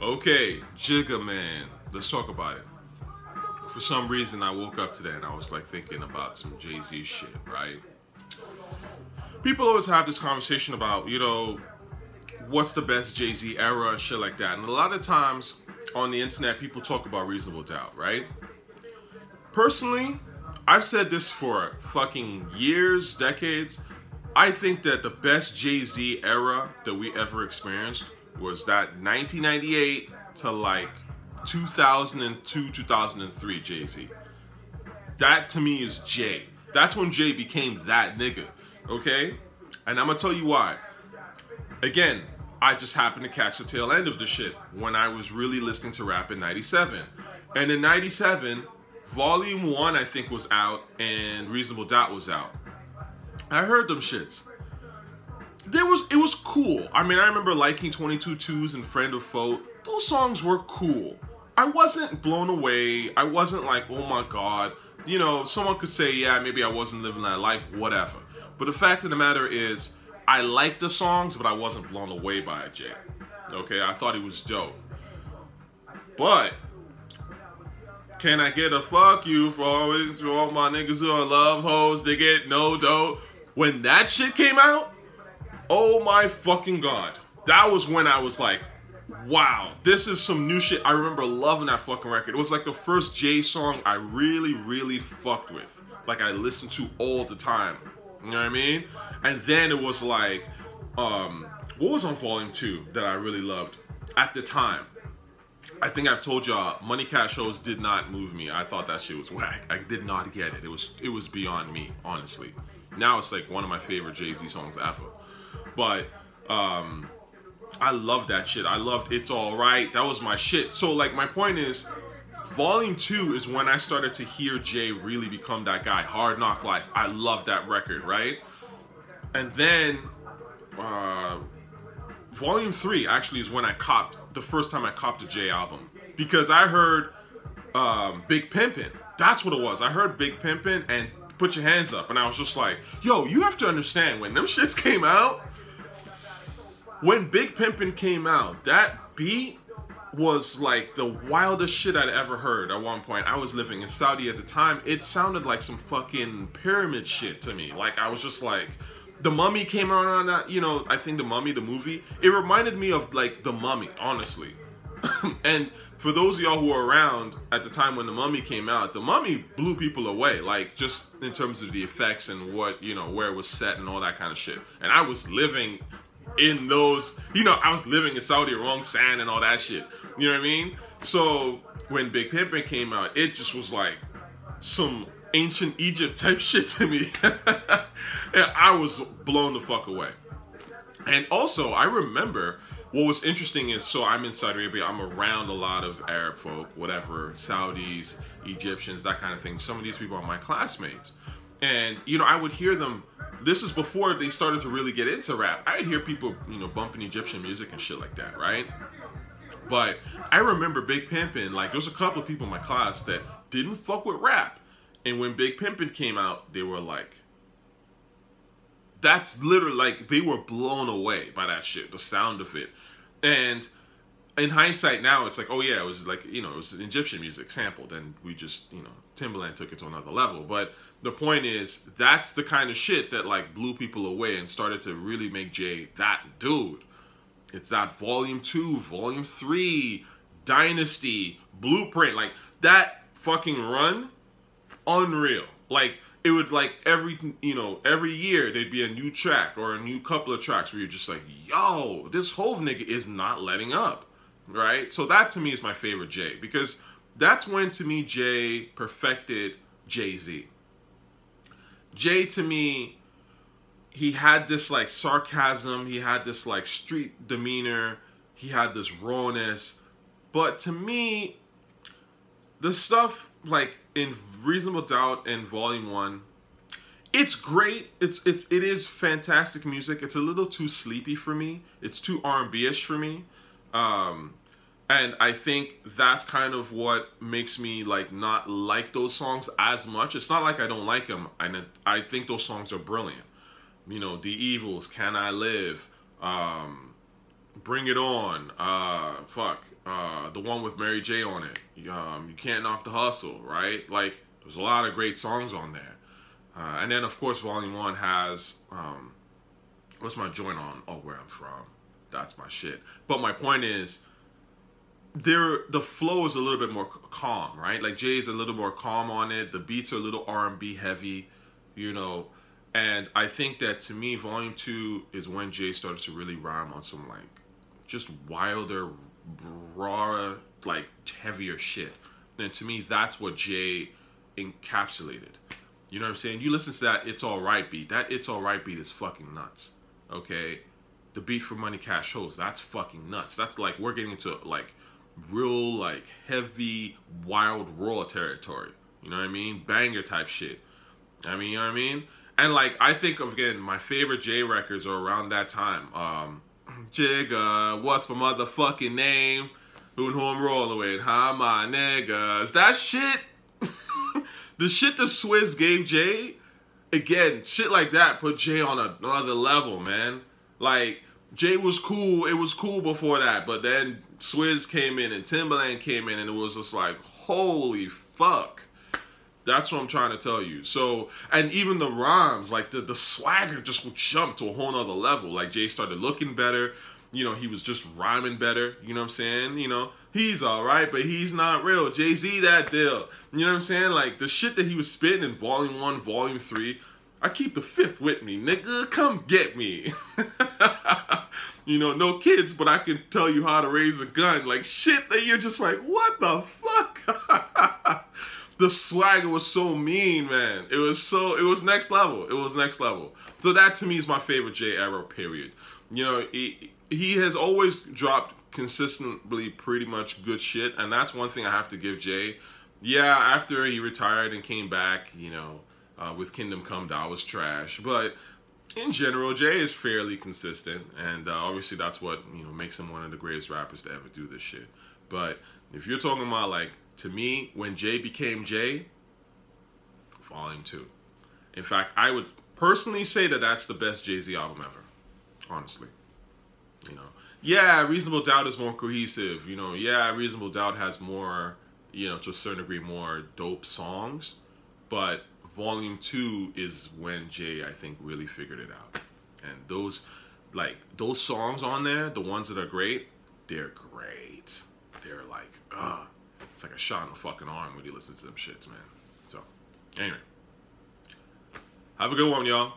Okay, Jigga, man. Let's talk about it. For some reason, I woke up today and I was like thinking about some JayZ shit, right? People always have this conversation about, you know, what's the best JayZ era and shit like that. And a lot of times on the internet, people talk about Reasonable Doubt, right? Personally, I've said this for fucking years, decades. I think that the best JayZ era that we ever experienced was that 1998 to like 2002, 2003 JayZ. That to me is Jay. That's when Jay became that nigga, okay? And I'm gonna tell you why. Again, I just happened to catch the tail end of the shit when I was really listening to rap in 97. And in 97, Volume 1 I think was out and Reasonable Doubt was out. I heard them shits. It was cool. I mean, I remember liking 22 Twos and Friend or Foe. Those songs were cool. I wasn't blown away. I wasn't like, oh my God. You know, someone could say, yeah, maybe I wasn't living that life, whatever. But the fact of the matter is, I liked the songs, but I wasn't blown away by it, Jay. Okay, I thought it was dope. But can I get a fuck you for all my niggas who are love hoes? They get no dough. When that shit came out, oh my fucking God. That was when I was like, wow, this is some new shit. I remember loving that fucking record. It was like the first Jay song I really, really fucked with. Like I listened to all the time. You know what I mean? And then it was like, what was on Volume 2 that I really loved at the time? I think I've told y'all, Money Cash Hoes did not move me. I thought that shit was whack. I did not get it. It was beyond me, honestly. Now it's like one of my favorite JayZ songs ever. But I love that shit. I loved It's Alright. That was my shit. So like my point is, Volume 2 is when I started to hear Jay really become that guy. Hard Knock Life. I love that record, right? And then Volume 3 actually is when I copped, the first time I copped a Jay album. Because I heard Big Pimpin'. That's what it was. I heard Big Pimpin' and Put Your Hands Up. And I was just like, yo, you have to understand, when them shits came out, when Big Pimpin' came out, that beat was like the wildest shit I'd ever heard at one point. I was living in Saudi at the time. It sounded like some fucking pyramid shit to me. Like, I was just like, The Mummy came around on that, you know, I think The Mummy, the movie, it reminded me of like The Mummy, honestly. And for those of y'all who were around at the time when The Mummy came out, The Mummy blew people away, like just in terms of the effects and what, you know, where it was set and all that kind of shit. And I was living in those, you know, I was living in Saudi, wrong sand and all that shit. You know what I mean? So when Big Pimpin' came out, it just was like some ancient Egypt type shit to me. And I was blown the fuck away. And also, I remember what was interesting is, so I'm in Saudi Arabia, I'm around a lot of Arab folk, whatever, Saudis, Egyptians, that kind of thing. Some of these people are my classmates. And, you know, I would hear them, this is before they started to really get into rap. I would hear people, you know, bumping Egyptian music and shit like that, right? But I remember Big Pimpin', like, there's a couple of people in my class that didn't fuck with rap. And when Big Pimpin' came out, they were like, that's literally, like, they were blown away by that shit, the sound of it. And in hindsight now, it's like, oh yeah, it was like, you know, it was Egyptian music sampled, and we just, you know, Timbaland took it to another level. But the point is, that's the kind of shit that like blew people away and started to really make Jay that dude. It's that Volume 2, Volume 3, Dynasty, Blueprint, like that fucking run, unreal. Like, it would like every year there'd be a new track or a new couple of tracks where you're just like, yo, this Hove nigga is not letting up, right? So that to me is my favorite Jay, because that's when to me Jay perfected JayZ. Jay to me, he had this like sarcasm, he had this like street demeanor, he had this rawness. But to me, the stuff like in Reasonable Doubt and Volume 1, it's great. It is fantastic music. It's a little too sleepy for me. It's too R&B-ish for me. And I think that's kind of what makes me like not like those songs as much. It's not like I don't like them. I think those songs are brilliant. You know, The Evils, Can I Live, Bring It On, fuck, the one with Mary J on it. You Can't Knock the Hustle, right? Like, there's a lot of great songs on there. And then, of course, Volume 1 has, what's my joint on? Oh, Where I'm From. That's my shit. But my point is, the flow is a little bit more calm, right? Like, Jay's a little more calm on it. The beats are a little R&B heavy, you know. And I think that, to me, Volume 2 is when Jay started to really rhyme on some, like, just wilder, raw, like, heavier shit. And to me, that's what Jay encapsulated. You know what I'm saying? You listen to that It's Alright beat. That It's Alright beat is fucking nuts. Okay? The beat for Money Cash Hoes, that's fucking nuts. That's like, we're getting into, like, real, like, heavy, wild, raw territory. You know what I mean? Banger type shit. I mean, you know what I mean? And, like, I think of, again, my favorite Jay records are around that time. Jigga, what's my motherfucking name? Who I'm rolling with? Huh, my niggas? That shit, the shit that Swizz gave Jay, again, shit like that put Jay on another level, man. Like, Jay was cool. It was cool before that, but then Swizz came in and Timbaland came in, and it was just like, holy fuck. That's what I'm trying to tell you. So, and even the rhymes, like the swagger just would jump to a whole nother level. Like, Jay started looking better. You know, he was just rhyming better. You know what I'm saying? You know, he's alright, but he's not real. JayZ, that deal. You know what I'm saying? Like, the shit that he was spitting in Volume 1, Volume 3, I keep the 5th with me, nigga. Come get me. You know, no kids, but I can tell you how to raise a gun. Like, shit that you're just like, what the fuck? The swagger was so mean, man. It was next level. It was next level. So that, to me, is my favorite Jay era, period. You know, he has always dropped consistently pretty much good shit, and that's one thing I have to give Jay. Yeah, after he retired and came back, you know, with Kingdom Come, that was trash. But in general, Jay is fairly consistent, and obviously that's what, you know, makes him one of the greatest rappers to ever do this shit. But if you're talking about, like, to me, when Jay became Jay, Volume 2. In fact, I would personally say that that's the best JayZ album ever. Honestly. You know. Yeah, Reasonable Doubt is more cohesive. You know, yeah, Reasonable Doubt has more, you know, to a certain degree, more dope songs. But Volume 2 is when Jay, I think, really figured it out. And those songs on there, the ones that are great, they're great. They're like, it's like a shot in the fucking arm when you listen to them shits, man. So, anyway. Have a good one, y'all.